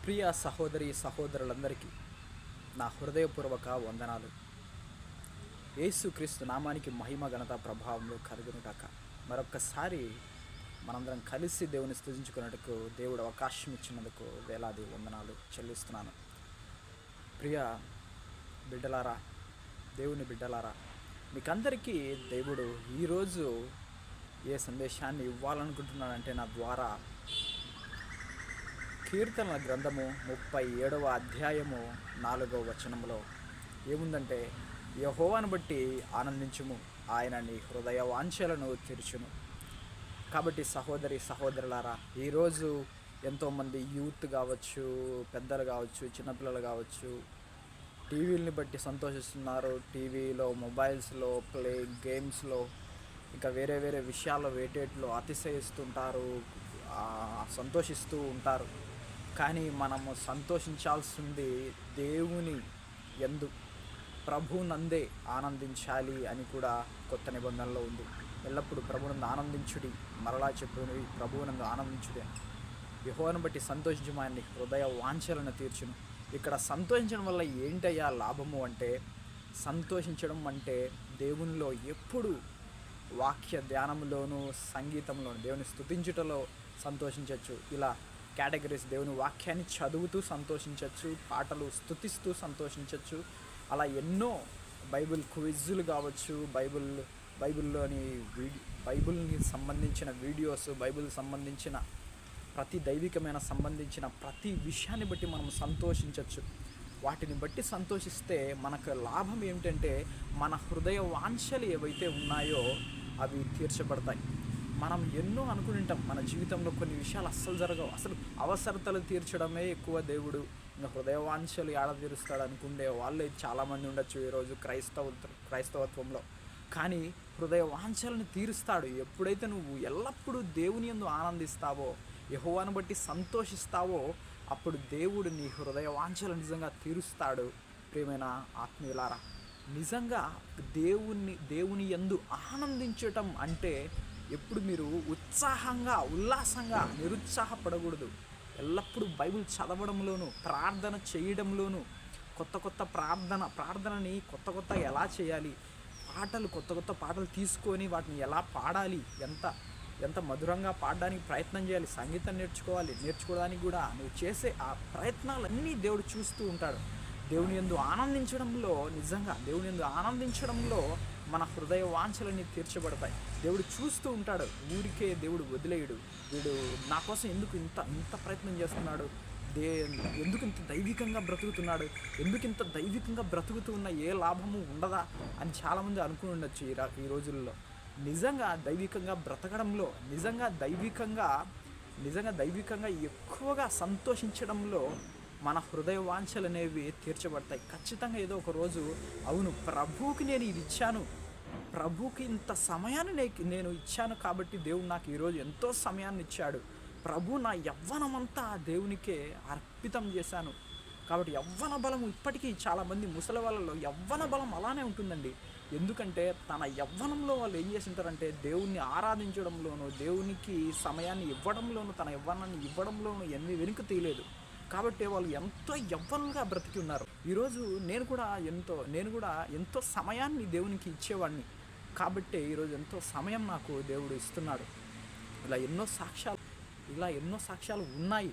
ప్రియ సహోదరి సహోదరులందరికీ నా హృదయపూర్వక వందనాలు. యేసుక్రీస్తు నామానికి మహిమ ఘనత ప్రభావంలో కలుగునుగాక. మరొక్కసారి మనందరం కలిసి దేవుని స్తుతించుకున్నట్టుకు దేవుడు అవకాశం ఇచ్చినందుకు వేలాది వందనాలు చెల్లిస్తున్నాను. ప్రియ బిడ్డలారా, దేవుని బిడ్డలారా, మీకందరికీ దేవుడు ఈరోజు ఏ సందేశాన్ని ఇవ్వాలనుకుంటున్నానంటే నా ద్వారా కీర్తనల గ్రంథము 37వ అధ్యాయము 4వ వచనంలో ఏముందంటే, యెహోవాను బట్టి ఆనందించుము, ఆయన నీ హృదయ వాంఛలను తీర్చును. కాబట్టి సహోదరి సహోదరులారా, ఈరోజు ఎంతోమంది యూత్ కావచ్చు, పెద్దలు కావచ్చు, చిన్నపిల్లలు కావచ్చు, టీవీలని బట్టి సంతోషిస్తున్నారు. టీవీలో, మొబైల్స్లో, గేమ్స్లో, ఇంకా వేరే వేరే విషయాల్లో వేటేట్లో అతిశయిస్తుంటారు, సంతోషిస్తూ ఉంటారు. కానీ మనము సంతోషించాల్సింది దేవుని యందు, ప్రభువునందే ఆనందించాలి అని కూడా కొత్త నిబంధనలో ఉంది. ఎల్లప్పుడూ ప్రభువునందు ఆనందించుడి, మరలా చెప్పుని ప్రభువునందు ఆనందించుడి. యెహోవాను బట్టి సంతోషించు, ఆయన్ని హృదయ వాంఛలను తీర్చును. ఇక్కడ సంతోషించడం వల్ల ఏంటయ్యా లాభము అంటే, సంతోషించడం అంటే దేవునిలో ఎప్పుడు వాక్య ధ్యానంలోనూ, సంగీతంలోను, దేవుని స్తుతించుటలో సంతోషించవచ్చు. ఇలా కేటగిరీస్, దేవుని వాక్యాన్ని చదువుతూ సంతోషించవచ్చు, పాటలు స్తుతిస్తూ సంతోషించవచ్చు. అలా ఎన్నో బైబిల్ క్విజ్లు కావచ్చు, బైబిల్లోని బైబిల్ని సంబంధించిన వీడియోస్, బైబిల్ సంబంధించిన ప్రతి దైవికమైన సంబంధించిన ప్రతి విషయాన్ని బట్టి మనం సంతోషించవచ్చు. వాటిని బట్టి సంతోషిస్తే మనకు లాభం ఏమిటంటే, మన హృదయ వాంఛలు ఏవైతే ఉన్నాయో అవి తీర్చబడతాయి. మనం ఎన్నో అనుకుంటాం, మన జీవితంలో కొన్ని విషయాలు అస్సలు జరగవు. అసలు అవసరతలు తీర్చడమే ఎక్కువ దేవుడు, ఇంకా హృదయ వాంఛలు ఏడ తీరుస్తాడు అనుకునే వాళ్ళే చాలామంది ఉండొచ్చు ఈరోజు క్రైస్తవత్వంలో. కానీ హృదయ వాంఛలను తీరుస్తాడు. ఎప్పుడైతే నువ్వు ఎల్లప్పుడూ దేవుని యందు ఆనందిస్తావో, యెహోవాను బట్టి సంతోషిస్తావో, అప్పుడు దేవుడు నీ హృదయ వాంఛలు నిజంగా తీరుస్తాడు. ప్రియమైన ఆత్మీయులారా, నిజంగా దేవుని యందు ఆనందించటం అంటే ఎప్పుడు మీరు ఉత్సాహంగా, ఉల్లాసంగా, నిరుత్సాహపడకూడదు. ఎల్లప్పుడూ బైబిల్ చదవడంలోనూ, ప్రార్థన చేయడంలోనూ, కొత్త ప్రార్థనని కొత్త ఎలా చేయాలి, కొత్త పాటలు తీసుకొని వాటిని ఎలా పాడాలి, ఎంత మధురంగా పాడడానికి ప్రయత్నం చేయాలి, సంగీతం నేర్చుకోవడానికి కూడా నువ్వు చేసే ఆ ప్రయత్నాలన్నీ దేవుడు చూస్తూ ఉంటాడు. దేవుని యందు ఆనందించడంలో, నిజంగా దేవుని యందు ఆనందించడంలో మన హృదయ వాంఛలన్నీ తీర్చబడతాయి. దేవుడు చూస్తూ ఉంటాడు. ఊరికే దేవుడు వదిలేయడు. వీడు నా కోసం ఎందుకు ఇంత ప్రయత్నం చేస్తున్నాడు, ఎందుకు ఇంత దైవికంగా బ్రతుకుతున్నాడు, ఎందుకు ఇంత దైవికంగా బ్రతుకుతూ ఉన్న ఏ లాభము ఉండదా అని చాలామంది అనుకుని ఉండొచ్చు ఈ రోజుల్లో. నిజంగా దైవికంగా బ్రతకడంలో, నిజంగా దైవికంగా ఎక్కువగా సంతోషించడంలో మన హృదయ వాంఛలు అనేవి తీర్చబడతాయి. ఖచ్చితంగా ఏదో ఒక రోజు, అవును, ప్రభువుకి నేను ఇది ఇచ్చాను, ప్రభువుకి ఇంత సమయాన్ని నేను ఇచ్చాను కాబట్టి దేవుడు నాకు ఈరోజు ఎంతో సమయాన్ని ఇచ్చాడు, ప్రభు నా యవ్వనమంతా దేవునికే అర్పితం చేశాను కాబట్టి యవ్వన బలం ఇప్పటికీ చాలామంది ముసలి వాళ్ళలో యవ్వన బలం అలానే ఉంటుందండి. ఎందుకంటే తన యవ్వనంలో వాళ్ళు ఏం చేసింటారంటే, దేవుణ్ణి ఆరాధించడంలోనూ, దేవునికి సమయాన్ని ఇవ్వడంలోనూ, తన యవ్వనాన్ని ఇవ్వడంలోనూ ఎన్ని వెనుక తీయలేదు. కాబట్టి వాళ్ళు ఎంతో యవ్వనంగా బ్రతికి ఉన్నారు. ఈరోజు నేను కూడా ఎంతో సమయాన్ని దేవునికి ఇచ్చేవాడిని కాబట్టి ఈరోజు ఎంతో సమయం నాకు దేవుడు ఇస్తున్నాడు. ఇలా ఎన్నో సాక్ష్యాలు ఉన్నాయి.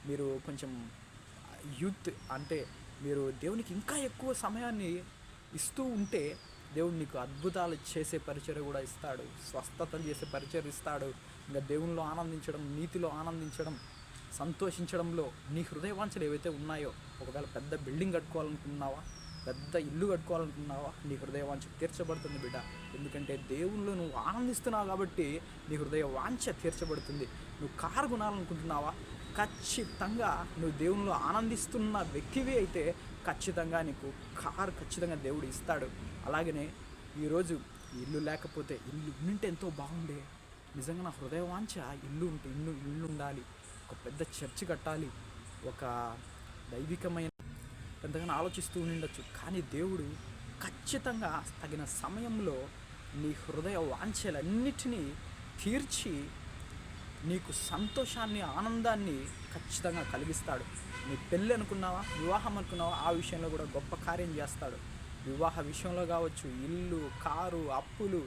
మీరు కొంచెం యూత్ అంటే మీరు దేవునికి ఇంకా ఎక్కువ సమయాన్ని ఇస్తూ ఉంటే దేవుడు నీకు అద్భుతాలు చేసే పరిచర్య కూడా ఇస్తాడు, స్వస్థతలు చేసే పరిచర్య ఇస్తాడు. ఇంకా దేవునిలో ఆనందించడం, నీతిలో ఆనందించడం, సంతోషించడంలో నీ హృదయ వాంఛలు ఏవైతే ఉన్నాయో, ఒకవేళ పెద్ద బిల్డింగ్ కట్టుకోవాలనుకున్నావా, పెద్ద ఇల్లు కట్టుకోవాలనుకున్నావా, నీ హృదయ వాంఛ తీర్చబడుతుంది బిడ్డ. ఎందుకంటే దేవునిలో నువ్వు ఆనందిస్తున్నావు కాబట్టి నీ హృదయ వాంఛ తీర్చబడుతుంది. నువ్వు కారు కొనాలనుకుంటున్నావా, ఖచ్చితంగా నువ్వు దేవునిలో ఆనందిస్తున్న వ్యక్తివి అయితే ఖచ్చితంగా నీకు కారు ఖచ్చితంగా దేవుడు ఇస్తాడు. అలాగనే ఈరోజు ఇల్లు లేకపోతే, ఇల్లు ఉంటే ఎంతో బాగుండే, నిజంగా నా హృదయ వాంఛ ఇల్లు ఉండాలి, ఒక పెద్ద చర్చి కట్టాలి, ఒక దైవికమైన ఎంతగానో ఆలోచిస్తూ ఉండొచ్చు. కానీ దేవుడు ఖచ్చితంగా తగిన సమయంలో నీ హృదయ వాంఛలన్నిటినీ తీర్చి నీకు సంతోషాన్ని, ఆనందాన్ని ఖచ్చితంగా కలిగిస్తాడు. నీ పెళ్ళి అనుకున్నావా, వివాహం అనుకున్నావా, ఆ విషయంలో కూడా గొప్ప కార్యం చేస్తాడు. వివాహ విషయంలో కావచ్చు, ఇల్లు, కారు, అప్పులు,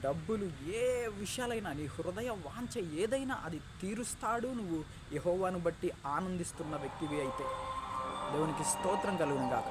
డబ్బులు, ఏ విషయాలైనా నీ హృదయ వాంఛ ఏదైనా అది తీరుస్తాడు. నువ్వు యెహోవాను బట్టి ఆనందిస్తున్న వ్యక్తివి అయితే. దేవునికి స్తోత్రం కలుగును గాక.